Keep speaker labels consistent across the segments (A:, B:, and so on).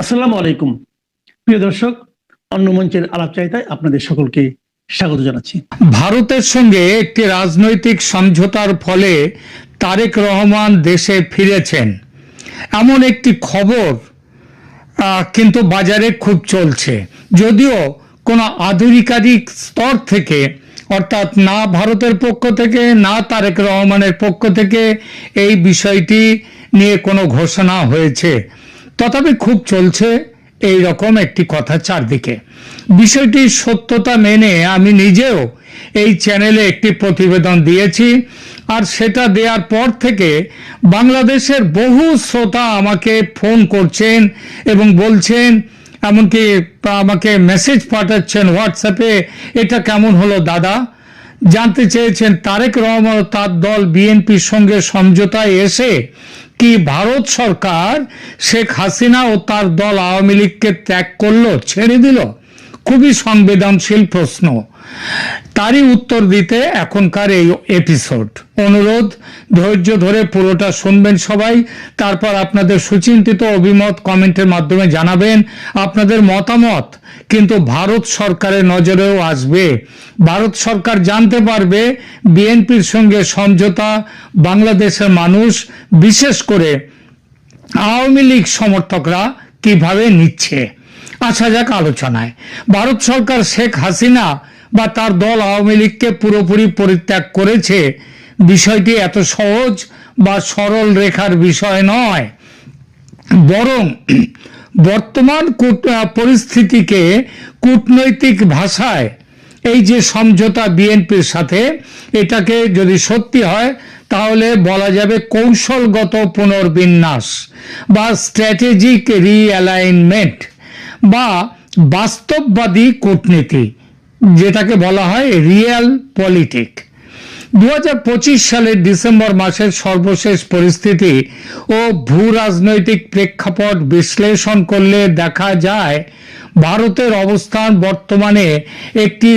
A: আসসালামু আলাইকুম প্রিয় দর্শক, অন্য মঞ্চের আলাপচারিতায় আপনাদের সকলকে স্বাগত জানাচ্ছি।
B: ভারতের সঙ্গে একটি রাজনৈতিক সমঝোতার ফলে তারেক রহমান দেশে ফিরেছেন এমন একটি খবর কিন্তু বাজারে খুব চলছে, যদিও কোনো আধিকারিক স্তর থেকে, অর্থাৎ না ভারতের পক্ষ থেকে না তারেক রহমানের পক্ষ থেকে এই বিষয়টি নিয়ে কোনো ঘোষণা হয়েছে, তথাপি খুব চলছে এই রকম একটি কথা চারদিকে। বিষয়টির সত্যতা মেনে আমি নিজেও এই চ্যানেলে একটি প্রতিবেদন দিয়েছি, আর সেটা দেওয়ার পর থেকে বাংলাদেশের বহু শ্রোতা আমাকে ফোন করছেন এবং বলছেন, এমনকি আমাকে মেসেজ পাঠাচ্ছেন হোয়াটসঅ্যাপে, এটা কেমন হলো দাদা, জানতে চেয়েছেন তারেক রহমান ও তার দল বিএনপির সঙ্গে সমঝোতায় এসে কি ভারত সরকার শেখ হাসিনা ও তার দল আওয়ামী লীগকে ত্যাগ করলো, ছেড়ে দিল? খুবই সংবেদনশীল প্রশ্ন। তারই উত্তর দিতে এখনকার এই এপিসোড। অনুরোধ, ধৈর্য ধরে পুরোটা শুনবেন সবাই, তারপর আপনাদের সুচিন্তিত অভিমত কমেন্টের মাধ্যমে জানাবেন। আপনাদের মতামত কিন্তু ভারত সরকারের নজরেও আসবে। ভারত সরকার জানতে পারবে বিএনপির সঙ্গে সমঝোতা বাংলাদেশের মানুষ, বিশেষ করে আওয়ামী লীগ সমর্থকরা কিভাবে নিচ্ছে। আসা যাক আলোচনায়। ভারত সরকার শেখ হাসিনা বা তার দল আওয়ামী লীগকে পুরোপুরি পরিত্যাগ করেছে, বিষয়টি এত সহজ বা সরল রেখার বিষয় নয়, বরং বর্তমান পরিস্থিতিকে কূটনৈতিক ভাষায় এই যে সমঝোতা বিএনপির সাথে, এটাকে যদি সত্যি হয় তাহলে বলা যাবে কৌশলগত পুনর্বিন্যাস বা স্ট্র্যাটেজিক রিঅ্যালাইনমেন্ট বা বাস্তববাদী কূটনীতি, যেটাকে বলা হয় রিয়েল পলিটিক। 2025 সালের ডিসেম্বর মাসের সর্বশেষ পরিস্থিতি ও ভূ রাজনৈতিক প্রেক্ষাপট বিশ্লেষণ করলে দেখা যায় ভারতের অবস্থান বর্তমানে একটি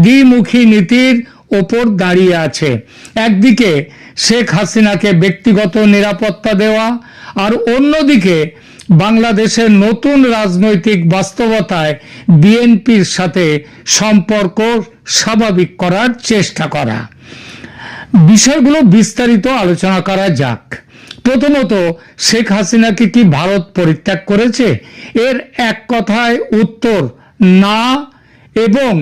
B: দ্বিমুখী নীতির ওপর দাঁড়িয়ে আছে। একদিকে শেখ হাসিনাকে ব্যক্তিগত নিরাপত্তা দেওয়া, আর অন্যদিকে বাংলাদেশের নতুন রাজনৈতিক বাস্তবতায় বিএনপির সাথে সম্পর্ক স্বাভাবিক করার চেষ্টা করা। বিষয়গুলো বিস্তারিত আলোচনা করা যাক। প্রথমত, শেখ হাসিনাকে কি ভারত পরিত্যাগ করেছে? এর এক কথায় উত্তর না, এবং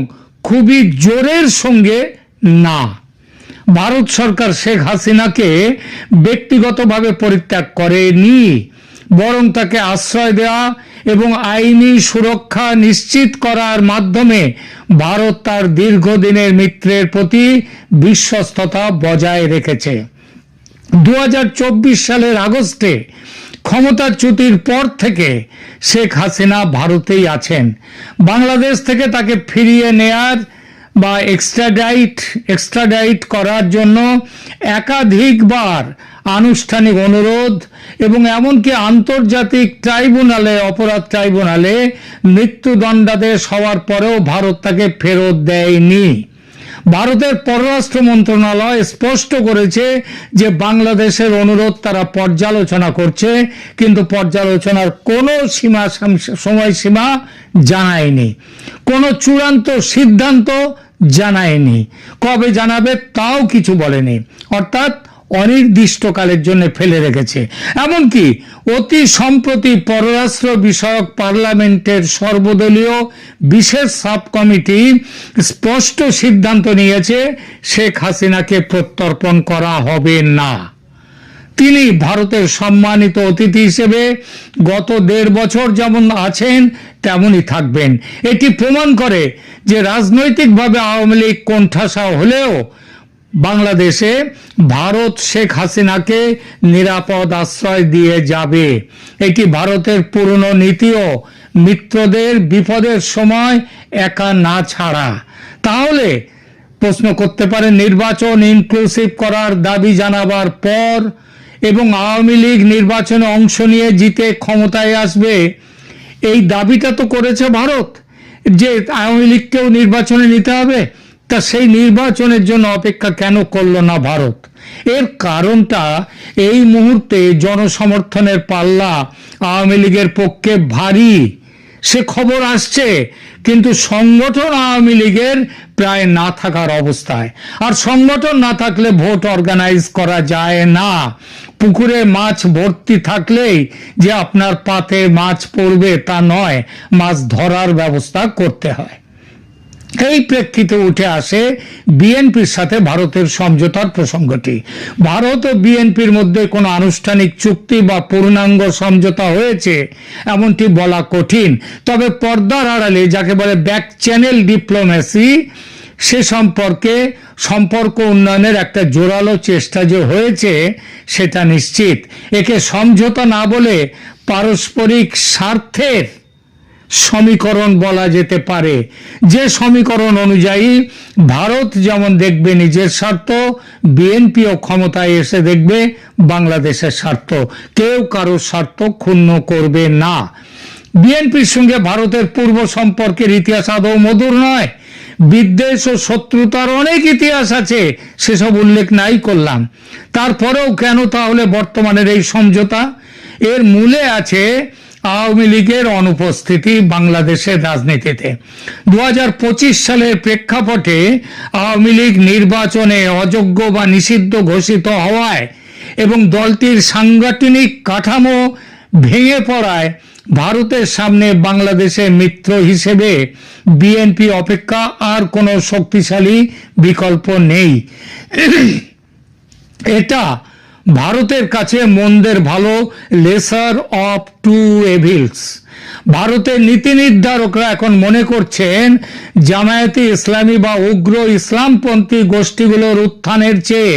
B: খুবই জোরের সঙ্গে না। ভারত সরকার শেখ হাসিনাকে ব্যক্তিগতভাবে পরিত্যাগ করেনি, বরং তাকে আশ্রয় দেওয়া এবং আইনি সুরক্ষা নিশ্চিত করার মাধ্যমে ভারত তার দীর্ঘদিনের মিত্রের প্রতি বিশ্বস্ততা বজায় রেখেছে। 2024 সালের আগস্টে ক্ষমতাচ্যুতির পর থেকে শেখ হাসিনা ভারতেই আছেন। বাংলাদেশ থেকে তাকে ফিরিয়ে নেয়ার বা এক্সট্রাডাইট করার জন্য একাধিকবার আনুষ্ঠানিক অনুরোধ এবং এমনকি আন্তর্জাতিক ট্রাইব্যুনালে, অপরাধ ট্রাইব্যুনালে মৃত্যুদণ্ডাদেশ হওয়ার পরেও ভারত তাকে ফেরত দেয়নি। ভারতের পররাষ্ট্র মন্ত্রণালয় স্পষ্ট করেছে যে বাংলাদেশের অনুরোধ তারা পর্যালোচনা করছে, কিন্তু পর্যালোচনার কোনো সময়সীমা জানায়নি, কোনো চূড়ান্ত সিদ্ধান্ত জানায়নি, কবে জানাবে তাও কিছু বলেনি, অর্থাৎ অনির্দিষ্টকালের জন্য ফেলে রেখেছে। এমনকি অতি সম্প্রতি পররাষ্ট্র বিষয়ক পার্লামেন্টের সর্বদলীয় বিশেষ সাব কমিটি স্পষ্ট সিদ্ধান্ত নিয়েছে শেখ হাসিনাকে প্রত্যর্পণ করা হবে না। তিনি ভারতের সম্মানিত অতিথি হিসেবে গত 1.5 বছর যেমন আছেন তেমনই থাকবেন। এটি প্রমাণ করে যে রাজনৈতিকভাবে আওয়ামী লীগ কোণঠাসা হলেও বাংলাদেশে ভারত শেখ হাসিনাকে নিরাপদ আশ্রয় দিয়ে যাবে। এটি ভারতের পুরনো নীতিও, মিত্রদের বিপদের সময় একা না ছাড়া। তাহলে প্রশ্ন করতে পারে, নির্বাচন ইনক্লুসিভ করার দাবি জানাবার পর এবং আওয়ামী লীগ নির্বাচনে অংশ নিয়ে জিতে ক্ষমতায় আসবে, এই দাবিটা তো করেছে ভারত যে আওয়ামী লীগকেও নির্বাচনে নিতে হবে, তা সেই নির্বাচনের জন্য অপেক্ষা কেন করলো না ভারত? এর কারণটা এই মুহূর্তে জনসমর্থনের পাল্লা আওয়ামী লীগের পক্ষে ভারী, সে খবর আসছে, কিন্তু সংগঠন আওয়ামী লীগের প্রায় না থাকার অবস্থায়। আর সংগঠন না থাকলে ভোট অর্গানাইজ করা যায় না। পুকুরে মাছ ভর্তি থাকলেই যে আপনার পাতে মাছ পড়বে তা নয়, মাছ ধরার ব্যবস্থা করতে হয়। এই প্রেক্ষিতে উঠে আসে বিএনপির সাথে ভারতের সমঝোতার প্রসঙ্গটি। ভারত ও বিএনপির মধ্যে কোনো আনুষ্ঠানিক চুক্তি বা পূর্ণাঙ্গ সমঝোতা হয়েছে এমনটি বলা কঠিন, তবে পর্দার আড়ালে যাকে বলে ব্যাক চ্যানেল ডিপ্লোম্যাসি, সে সম্পর্ক উন্নয়নের একটা জোরালো চেষ্টা যে হয়েছে সেটা নিশ্চিত। একে সমঝোতা না বলে পারস্পরিক স্বার্থের সমীকরণ বলা যেতে পারে, যে সমীকরণ অনুযায়ী ভারত যেমন দেখবে নিজের স্বার্থ, বিএনপিও ক্ষমতায় এসে দেখবে বাংলাদেশের স্বার্থ। কেউ কারোর স্বার্থ ক্ষুণ্ণ করবে না। বিএনপির সঙ্গে ভারতের পূর্ব সম্পর্কের ইতিহাস আদৌ মধুর নয়। বিদ্বেষ ও শত্রুতার অনেক ইতিহাস আছে, সেসব উল্লেখ নাই করলাম। তারপরেও কেন তাহলে বর্তমানের এই সমঝোতা? এর মূলে আছে আওয়ামী লীগের অনুপস্থিতি বাংলাদেশের রাজনীতিতে। 2025 সালের প্রেক্ষাপটে আওয়ামী লীগ নির্বাচনে অযোগ্য বা নিষিদ্ধ ঘোষিত হওয়ায় এবং দলটির সাংগঠনিক কাঠামো ভেঙে পড়ায় ভারতের সামনে বাংলাদেশের মিত্র হিসেবে বিএনপি অপেক্ষা আর কোনো শক্তিশালী বিকল্প নেই। এটা ভারতের কাছে মন্দের ভালো, লেসার অফ টু এভিলস। ভারতের নীতি নির্ধারকরা এখন মনে করছেন জামায়াতে ইসলামী বা উগ্র ইসলামপন্থী গোষ্ঠীগুলোর উত্থানের চেয়ে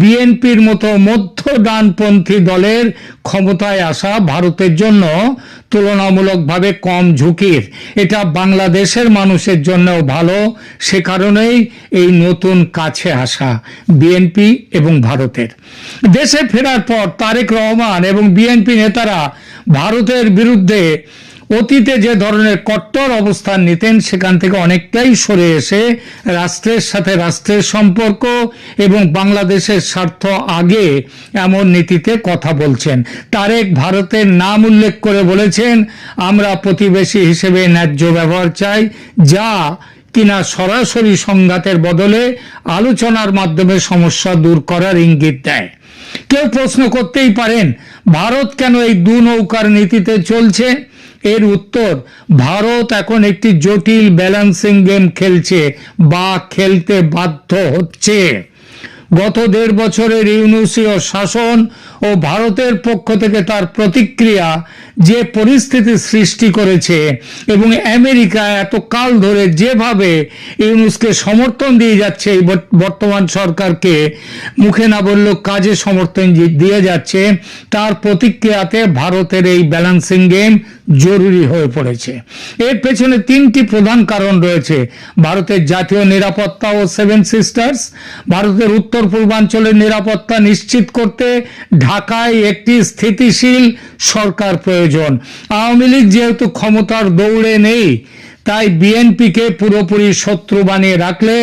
B: বিএনপির মতো মধ্য ডানপন্থী দলের ক্ষমতায় আসা ভারতের জন্য তুলনামূলকভাবে কম ঝুঁকির। এটা বাংলাদেশের মানুষের জন্যও ভালো। সে কারণেই এই নতুন কাছে আসা বিএনপি এবং ভারতের। দেশে ফেরার পর তারেক রহমান এবং বিএনপি নেতারা ভারতের বিরুদ্ধে অতীতে যে ধরনের কট্টর অবস্থান নিতেন সেখান থেকে অনেকটাই সরে এসে রাষ্ট্রের সাথে রাষ্ট্রের সম্পর্ক এবং বাংলাদেশের স্বার্থ আগে এমন নীতিতে কথা বলছেন। তারেক ভারতের নাম উল্লেখ করে বলেছেন, আমরা প্রতিবেশী হিসেবে ন্যায্য ব্যবহার চাই, যা কিনা সরাসরি সংঘাতের বদলে আলোচনার মাধ্যমে সমস্যা দূর করার ইঙ্গিত দেয়। কেউ প্রশ্ন করতেই পারেন, ভারত কেন এই দু নৌকার নীতিতে চলছে? এর উত্তর, ভারত এখন একটি জটিল ব্যালেন্সিং গেম খেলছে বা খেলতে বাধ্য হচ্ছে। গত 1.5 বছরের ইউনুসীয় শাসন ও ভারতের পক্ষ থেকে তার প্রতিক্রিয়া যে পরিস্থিতি সৃষ্টি করেছে এবং আমেরিকা এত কাল ধরে যেভাবে ইউনুসকে সমর্থন দিয়ে যাচ্ছে, এই বর্তমান সরকারকে মুখে না বললেও কাজে সমর্থন দিয়ে যাচ্ছে, তার প্রতিক্রিয়াতে ভারতের এই ব্যালেন্সিং গেম জরুরি হয়ে পড়েছে। এর পেছনে 3টি প্রধান কারণ রয়েছে। ভারতের জাতীয় নিরাপত্তা ও 7 সিস্টার্স। ভারতের উত্তর পূর্বাঞ্চলের নিরাপত্তা নিশ্চিত করতে ঢাকায় একটি স্থিতিশীল সরকার প্রয়োজন। আওয়ামী লীগ যেহেতু ক্ষমতার দৌড়ে নেই, তাই বিএনপিকে পুরোপুরি শত্রু বানিয়ে রাখলে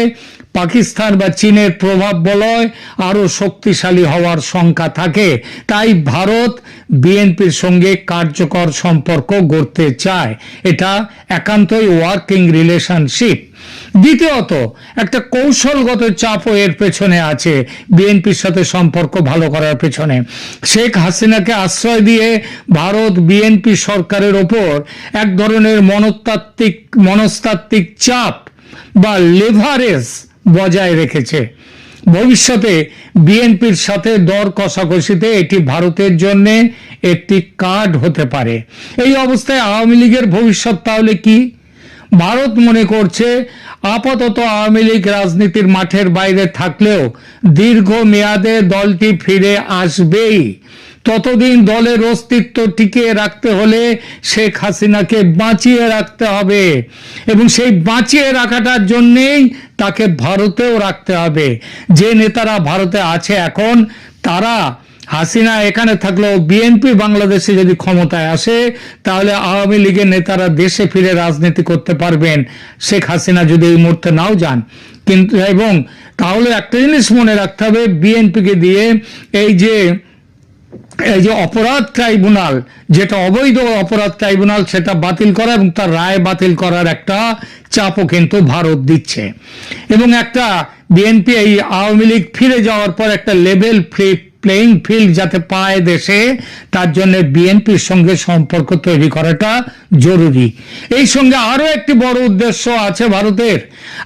B: পাকিস্তান বা চীনের প্রভাব বলয় আরো শক্তিশালী হওয়ার শঙ্কা থাকে। তাই ভারত বিএনপির সঙ্গে কার্যকর সম্পর্ক গড়তে চায়। এটা একান্তই ওয়ার্কিং রিলেশনশিপ। দ্বিতীয়ত, একটা কৌশলগত চাপও এর পেছনে আছে বিএনপির সাথে সম্পর্ক ভালো করার পেছনে। শেখ হাসিনাকে আশ্রয় দিয়ে ভারত বিএনপি সরকারের ওপর এক ধরনের মনস্তাত্ত্বিক চাপ বা লেভারেজ বজায় রেখেছে। ভবিষ্যতে বিএনপির সাথে দর কষাকষিতে এটি ভারতের জন্য একটি কার্ড হতে পারে। এই অবস্থায় আওয়ামী লীগের ভবিষ্যৎ তাহলে কি? ভারত মনে করছে আপাতত আওয়ামী লীগ রাজনীতির মাঠের বাইরে থাকলেও দীর্ঘ মেয়াদে দলটি ফিরে আসবেই। ততদিন দলের অস্তিত্ব টিকিয়ে রাখতে হলে শেখ হাসিনাকে বাঁচিয়ে রাখতে হবে এবং সেই বাঁচিয়ে রাখাটার জন্যেই তাকে ভারতেও রাখতে হবে। যে নেতারা ভারতে আছে এখন, তারা হাসিনা এখানে থাকলেও বিএনপি বাংলাদেশে যদি ক্ষমতায় আসে তাহলে আওয়ামী লীগের নেতারা দেশে ফিরে রাজনীতি করতে পারবেন, শেখ হাসিনা যদি এই মুহূর্তে নাও যান। কিন্তু এবং তাহলে একটা জিনিস মনে রাখতে হবে, বিএনপিকে দিয়ে এই যে অপরাধ ট্রাইব্যুনাল, যেটা অবৈধ অপরাধ ট্রাইব্যুনাল, সেটা বাতিল করা এবং তার রায় বাতিল করার একটা চাপও কিন্তু ভারত দিচ্ছে। এবং একটা বিএনপি এই আওয়ামী লীগ ফিরে যাওয়ার পর একটা লেভেল প্লেইং ফিল্ড যাতে পায় দেশে, তার জন্য বিএনপির সঙ্গে সম্পর্ক তৈরি করাটা জরুরি। এই সঙ্গে আরো একটি বড় উদ্দেশ্য আছে ভারতের।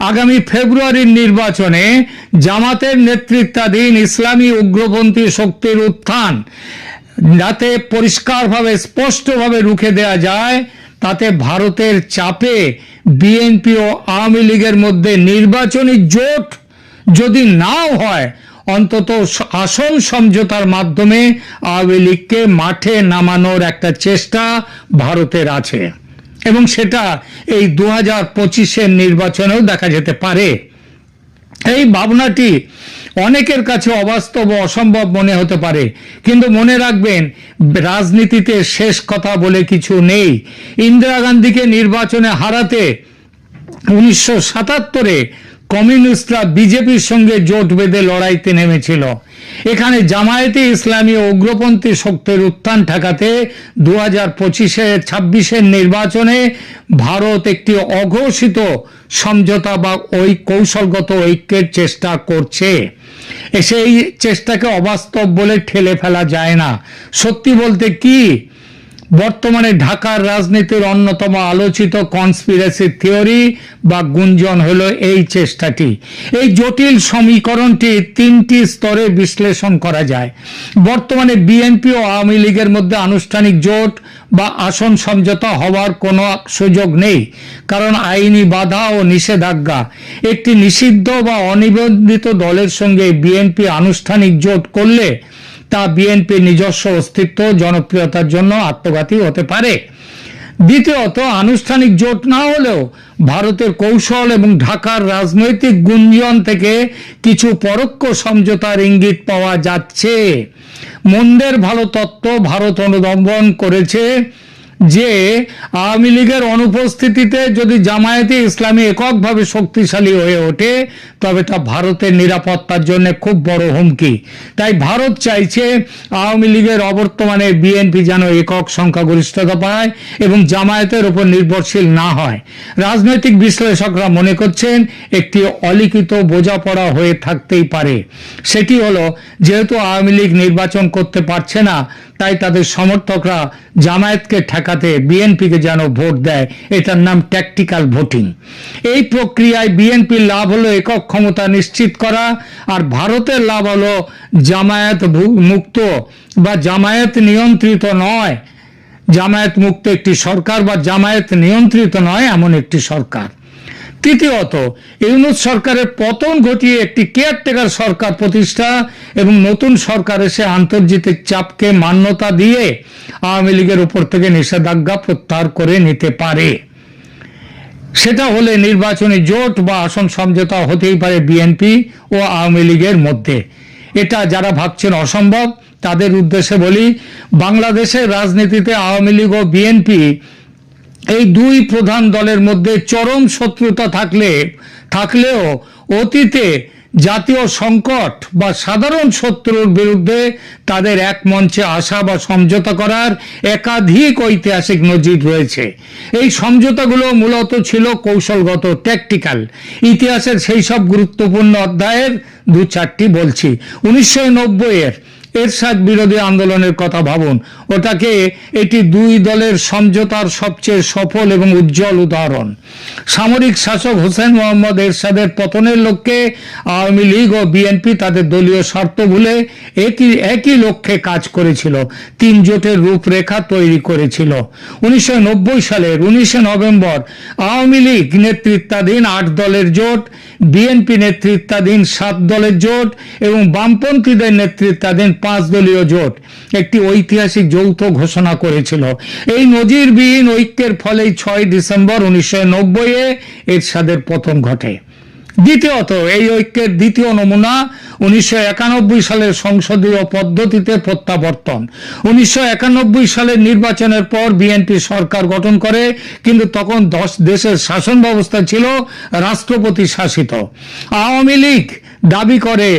B: আগামী ফেব্রুয়ারির নির্বাচনে জামাতের নেতৃত্বাধীন ইসলামী উগ্রপন্থী শক্তির উত্থান যাতে পরিষ্কারভাবে স্পষ্টভাবে রুখে দেয়া যায়, তাতে ভারতের চাপে বিএনপি ও আওয়ামী লীগের মধ্যে নির্বাচনী জোট যদি নাও হয়, অন্তত আসন সমঝোতার মাধ্যমে আওয়ামী লীগকে মাঠে নামানোর একটা চেষ্টা ভারতের আছে এবং সেটা এই 2025-এর নির্বাচনেও দেখা যেতে পারে। এই ভাবনাটি অনেকের কাছে অবাস্তব ও অসম্ভব মনে হতে পারে, কিন্তু মনে রাখবেন রাজনীতিতে শেষ কথা বলে কিছু নেই। ইন্দিরা গান্ধীকে নির্বাচনে হারাতে 1977-এ কমিউনিস্টরা বিজেপির সঙ্গে জোট বেঁধে লড়াইতে নেমেছিল। এখানে জামায়াতে ইসলামী ও উগ্রপন্থী শক্তির উত্থান ঠেকাতে 2025-26-এর নির্বাচনে ভারত একটি অঘোষিত সমঝোতা বা ওই কৌশলগত ঐক্যের চেষ্টা করছে। সেই চেষ্টাকে অবাস্তব বলে ঠেলে ফেলা যায় না। সত্যি বলতে কি, বর্তমানে ঢাকার রাজনীতির অন্যতম আলোচিত কনস্পিরেসি থিওরি বা গুঞ্জন হলো এই চেষ্টাটি। এই জটিল সমীকরণটি তিনটি স্তরে বিশ্লেষণ করা যায়। বর্তমানে বিএনপি ও আওয়ামী লীগের মধ্যে আনুষ্ঠানিক জোট বা আসন সমঝোতা হওয়ার কোনো সুযোগ নেই, কারণ আইনি বাধা ও নিষেধাজ্ঞা। একটি নিষিদ্ধ বা অনিবন্ধিত দলের সঙ্গে বিএনপি আনুষ্ঠানিক জোট করলে তা বিএনপির নিজস্ব অস্তিত্ব জনপ্রিয়তার জন্য আত্মঘাতী হতে পারে। দ্বিতীয়ত, আনুষ্ঠানিক জোট না হলেও ভারতের কৌশল এবং ঢাকার রাজনৈতিক গুঞ্জন থেকে কিছু পরোক্ষ সমঝোতার ইঙ্গিত পাওয়া যাচ্ছে। মন্দের ভালো তত্ত্ব ভারত অনুধাবন করেছে যে আওয়ামী লীগের অনুপস্থিতিতে যদি জামায়াতে ইসলামী এককভাবে শক্তিশালী হয়ে ওঠে, তবে তা ভারতের নিরাপত্তার জন্য খুব বড় হুমকি। তাই ভারত চাইছে আওয়ামী লীগের অবর্তমানে বিএনপি যেন একক সংখ্যাগরিষ্ঠতা পায় এবং জামায়াতের উপর নির্ভরশীল না হয়। রাজনৈতিক বিশ্লেষকরা মনে করছেন একটি অলিখিত বোঝাপড়া হয়ে থাকতেই পারে। সেটি হলো, যেহেতু আওয়ামী লীগ নির্বাচন করতে পারছে না, তাই তাদের সমর্থকরা জামায়াতকে ঠেকাতে বিএনপিকে যেন ভোট দেয়। এটার নাম ট্যাকটিক্যাল ভোটিং। এই প্রক্রিয়ায় বিএনপির লাভ হলো একক ক্ষমতা নিশ্চিত করা, আর ভারতের লাভ হলো জামায়াত মুক্ত বা জামায়াত নিয়ন্ত্রিত নয়, জামায়াত মুক্ত একটি সরকার বা জামায়াত নিয়ন্ত্রিত নয় এমন একটি সরকার। তৃতীয়ত, ইউনূস সরকারের পতন ঘটিয়ে একটি কেয়ারটেকার সরকার প্রতিষ্ঠা এবং নতুন সরকার এসে আন্তর্জাতিক চাপকে মান্যতা দিয়ে আওয়ামী লীগের উপর থেকে নিষেধাজ্ঞা প্রত্যাহার করে নিতে পারে। সেটা হলে নির্বাচনী জোট বা আসন সমঝোতা হতেই পারে বিএনপি ও আওয়ামী লীগের মধ্যে। এটা যারা ভাবছেন অসম্ভব, তাদের উদ্দেশ্যে বলি, বাংলাদেশের রাজনীতিতে আওয়ামী লীগ ও বিএনপি এই দুই প্রধান দলের মধ্যে চরম শত্রুতা থাকলেও অতীতে জাতীয় সংকট বা সাধারণ শত্রুর বিরুদ্ধে তাদের এক মঞ্চে আসা বা সমঝোতা করার একাধিক ঐতিহাসিক নজির রয়েছে। এই সমঝোতাগুলো মূলত ছিল কৌশলগত, ট্যাকটিক্যাল। ইতিহাসের সেই সব গুরুত্বপূর্ণ অধ্যায়ের দু চারটি বলছি। 1990-এর এরশাদ বিরোধী আন্দোলনের কথা ভাবুন। ওটাকে এটি দুই দলের সমঝোতার সবচেয়ে সফল এবং উজ্জ্বল উদাহরণ। সামরিক শাসক হোসেন মোহাম্মদ এরশাদের পতনের লক্ষ্যে আওয়ামী লীগ ও বিএনপি তাদের দলীয় স্বার্থ ভুলে একই লক্ষ্যে কাজ করেছিল, তিন জোটের রূপরেখা তৈরি করেছিল। 1990 সালের 19 নভেম্বর আওয়ামী লীগ নেতৃত্বাধীন 8 দলের জোট, বিএনপি নেতৃত্বাধীন 7 দলের জোট এবং বামপন্থীদের নেতৃত্বাধীন 5 দলীয় জোট একটি ঐতিহাসিক যৌথ ঘোষণা করেছিল। এই নজিরবিহীন ঐক্যের ফলেই 6 ডিসেম্বর 1990-এ এরশাদের পতন ঘটে। দ্বিতীয়ত, এই ঐক্যের দ্বিতীয় নমুনা 1991 সালের সংসদীয় পদ্ধতিতে প্রত্যাবর্তন। 1991 সালের নির্বাচনের পর বিএনপি সরকার গঠন করে, কিন্তু তখন দেশের শাসন ব্যবস্থা ছিল রাষ্ট্রপতি শাসিত। আওয়ামী লীগ দাবি করে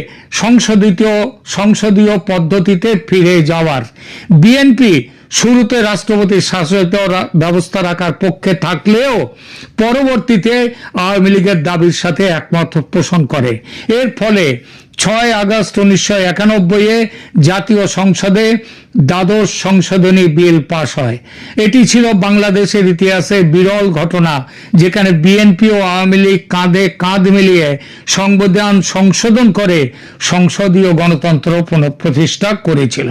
B: সংসদীয় পদ্ধতিতে ফিরে যাওয়ার। বিএনপি শুরুতে রাষ্ট্রপতি শাসিত ব্যবস্থা রাখার পক্ষে থাকলেও পরবর্তীতে আওয়ামী লীগের দাবির সাথে একমত পোষণ করে। এর ফলে 6 আগস্ট 1991-এ জাতীয় সংসদে দ্বাদশ সংশোধনী বিল পাশ হয়। এটি ছিল বাংলাদেশের ইতিহাসে বিরল ঘটনা, যেখানে বিএনপি ও আওয়ামী লীগ কাঁধে কাঁধ মিলিয়ে সংবিধান সংশোধন করে সংসদীয় গণতন্ত্র পুনঃপ্রতিষ্ঠা করেছিল।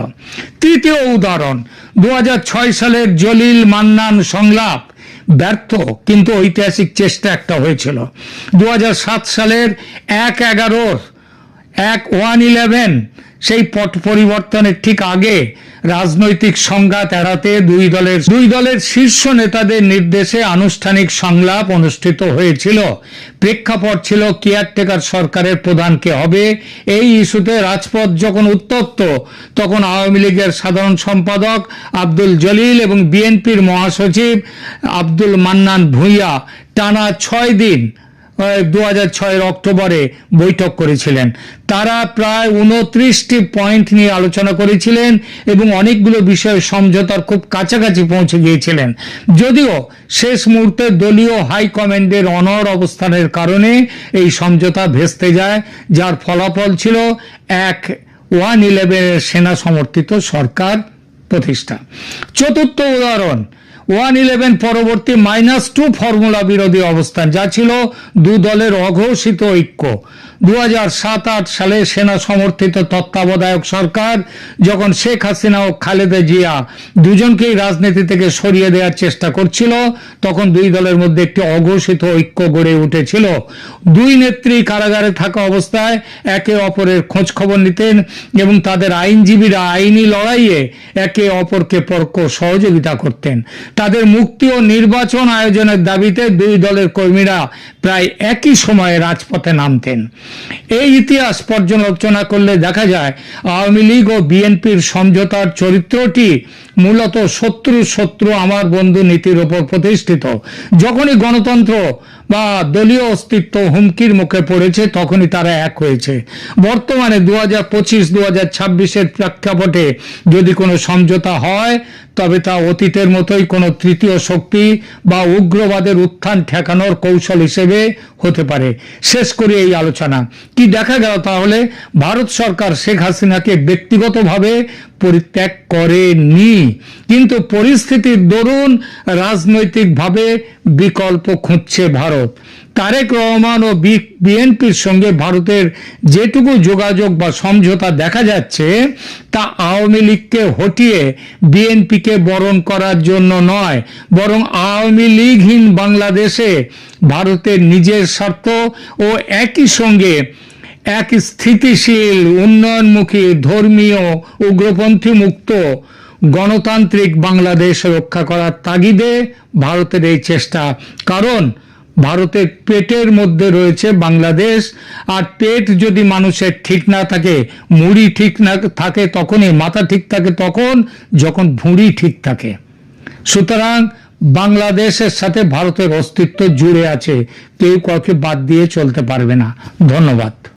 B: তৃতীয় উদাহরণ, 2006 সালের জলিল মান্নান সংলাপ ব্যর্থ, কিন্তু ঐতিহাসিক চেষ্টা একটা হয়েছিল। 2007 সালের 1/11 সেই পট পরিবর্তনের ঠিক আগে রাজনৈতিক সংঘাত এড়াতে দুই দলের শীর্ষ নেতাদের নির্দেশে আনুষ্ঠানিক সংলাপ অনুষ্ঠিত হয়েছিল। প্রেক্ষাপট ছিল কেয়ারটেকার সরকারের প্রধান কে হবে। এই ইস্যুতে রাজপথ যখন উত্তপ্ত, তখন আওয়ামী লীগের সাধারণ সম্পাদক আব্দুল জলিল এবং বিএনপির মহাসচিব আব্দুল মান্নান ভূঁইয়া টানা 6 দিন 2006 অক্টোবরে বৈঠক করেছিলেন। তারা প্রায় 29টি পয়েন্ট নিয়ে আলোচনা করেছিলেন এবং অনেকগুলো বিষয়ে সমঝোতার খুব কাছাকাছি পৌঁছে গিয়েছিলেন। যদিও শেষ মুহূর্তে দলীয় হাইকমান্ডের অনড় অবস্থানের কারণে এই সমঝোতা ভেস্তে যায়, যার ফলাফল ছিল 1/11 সেনা সমর্থিত সরকার প্রতিষ্ঠা। চতুর্থ উদাহরণ, 1/11 পরবর্তী -2 ফর্মুলা বিরোধী অবস্থান, যা ছিল দু দলের অঘোষিত ঐক্য। 2007-8 সালে সেনা সমর্থিত তত্ত্বাবধায়ক সরকার যখন শেখ হাসিনা ও খালেদা জিয়া দুজনকেই রাজনীতি থেকে সরিয়ে দেওয়ার চেষ্টা করছিল, তখন দুই দলের মধ্যে একটি অঘোষিত ঐক্য গড়ে উঠেছিল। দুই নেত্রী কারাগারে থাকা অবস্থায় একে অপরের খোঁজ খবর নিতেন এবং তাদের আইনজীবীরা আইনি লড়াইয়ে একে অপরকে পরোক্ষ সহযোগিতা করতেন। তাদের মুক্তি ও নির্বাচন আয়োজনের দাবিতে দুই দলের কর্মীরা প্রায় একই সময়ে রাজপথে নামতেন। এই ইতিহাস পর্যালোচনা করলে দেখা যায় আওয়ামী লীগ ও বিএনপির সমঝোতার চরিত্রটি মূলত শত্রু আমার বন্ধু নীতির উপর প্রতিষ্ঠিত। যখনই গণতন্ত্র বা দলীয় অস্তিত্ব হুমকির মুখে পড়েছে, তখনই তারা এক হয়েছে। বর্তমানে 2025-2026-এর প্রেক্ষাপটে যদি কোনো সমঝোতা হয়, তবে তা অতীতের মতোই কোনো তৃতীয় শক্তি বা উগ্রবাদের উত্থান ঠেকানোর কৌশল হিসেবে হতে পারে। শেষ করি এই আলোচনা। কি দেখা গেল তাহলে? ভারত সরকার শেখ হাসিনাকে ব্যক্তিগতভাবে পরিত্যাগ করেনি, কিন্তু পরিস্থিতির দরুন রাজনৈতিকভাবে বিকল্প খুঁজছে ভারত। তারেক রহমান ও বিএনপির সঙ্গে ভারতের যেটুকু যোগাযোগ বা সমঝোতা দেখা যাচ্ছে, তা আওয়ামী লীগকে হটিয়ে বিএনপিকে বরণ করার জন্য নয়, বরং আওয়ামী লীগহীন বাংলাদেশে ভারতের নিজের স্বার্থ ও একই সঙ্গে এক স্থিতিশীল, উন্নয়নমুখী, ধর্মীয়, উগ্রপন্থী মুক্ত গণতান্ত্রিক বাংলাদেশ রক্ষা করার তাগিদে ভারতের এই চেষ্টা। কারণ ভারতের পেটের মধ্যে রয়েছে বাংলাদেশ, আর পেট যদি মানুষের ঠিক না থাকে, মুড়ি ঠিক না থাকে তখনই, মাথা ঠিক থাকে তখন যখন ভুঁড়ি ঠিক থাকে। সুতরাং বাংলাদেশের সাথে ভারতের অস্তিত্ব জুড়ে আছে, কেউ কাউকে বাদ দিয়ে চলতে পারবে না। ধন্যবাদ।